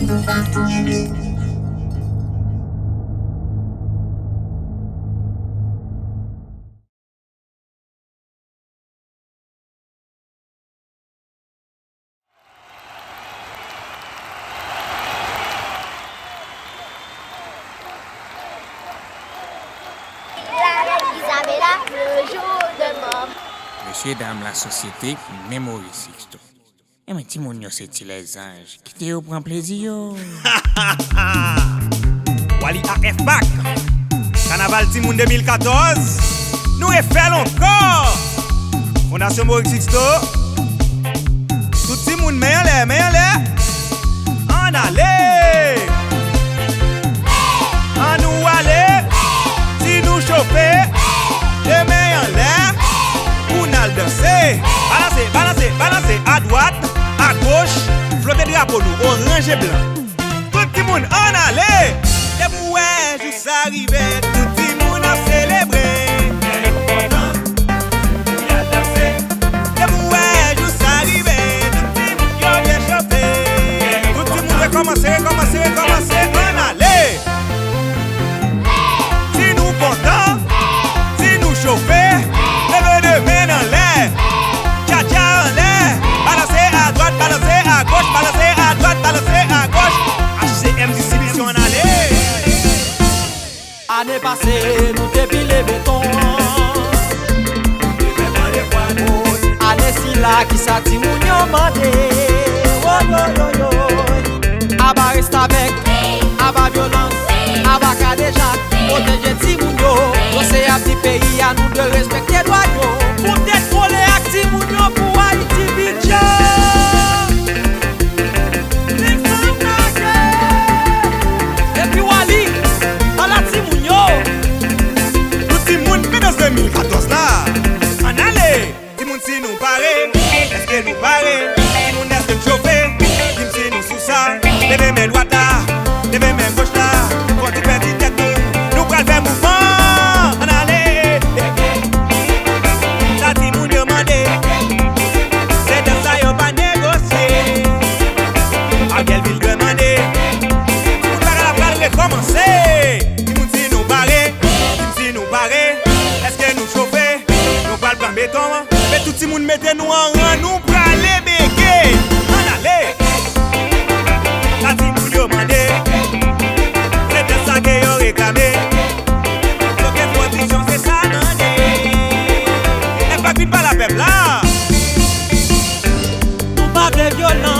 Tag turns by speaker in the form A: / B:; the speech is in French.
A: Isabella, le jour de mort.
B: Monsieur, dame, la société, mémorise Sixto. Et mais Timonio, c'est les anges qui te prend plaisir.
C: Wally AF back. Carnaval Timoun 2014. Nous refait encore. Fondation Maurice Sixto. Tout Timoun, mais en l'air. En aller. En nous aller. Si nous chauffer. Les mains en l'air. Pour nous danser. Balancer. À droite, à gauche. Flotter des drapeaux nous. Orange et blanc. Tout le monde en aller. Et pour ouais, juste arrivé. Tout le monde a célébré. Commencer, on allait. Si nous contents, si nous chauffés, levez de main en l'air, tcha en l'air, balancer à droite, balancer à gauche, balancer à droite, balancer à gauche, HCM distribution en allait.
D: Année passée, nous dépilé béton. Année si là qui s'attire moun mandé. Aba reste avec, aba violence, aba ka déjà protéger Timounio. C'est un petit pays à nous de respecter droit yo. Pour être collé à Timounio pour Haïti Bidja. Et puis Wally, dans la Timounio.
C: Tout Timoun fait dans 2014 là. En allez, Timoun si nous paré, est-ce que nous paré? Timoun est-ce que nous chauffé? Timoun si nous sous ça. Levez mes droites là, levez mes gauches là. Quand tu perds tête nous prenons faire mouvement. En allez. Ça Timoun demandé. C'est dans ça yon pas négocier. À quelle ville demander? Timoun va la recommencer. Timoun si nous barré, Timoun si nous barré. Est-ce que nous chauffer? Nous parlons pas béton. Mais tout Timoun mettez nous en rang, nous prenons les béquets. En allez. La Timoun demandé, c'est de ça que yo réclamé. Donc position c'est ça demandé. Et pas vite pas la peuple là.
D: Nous pas de violence.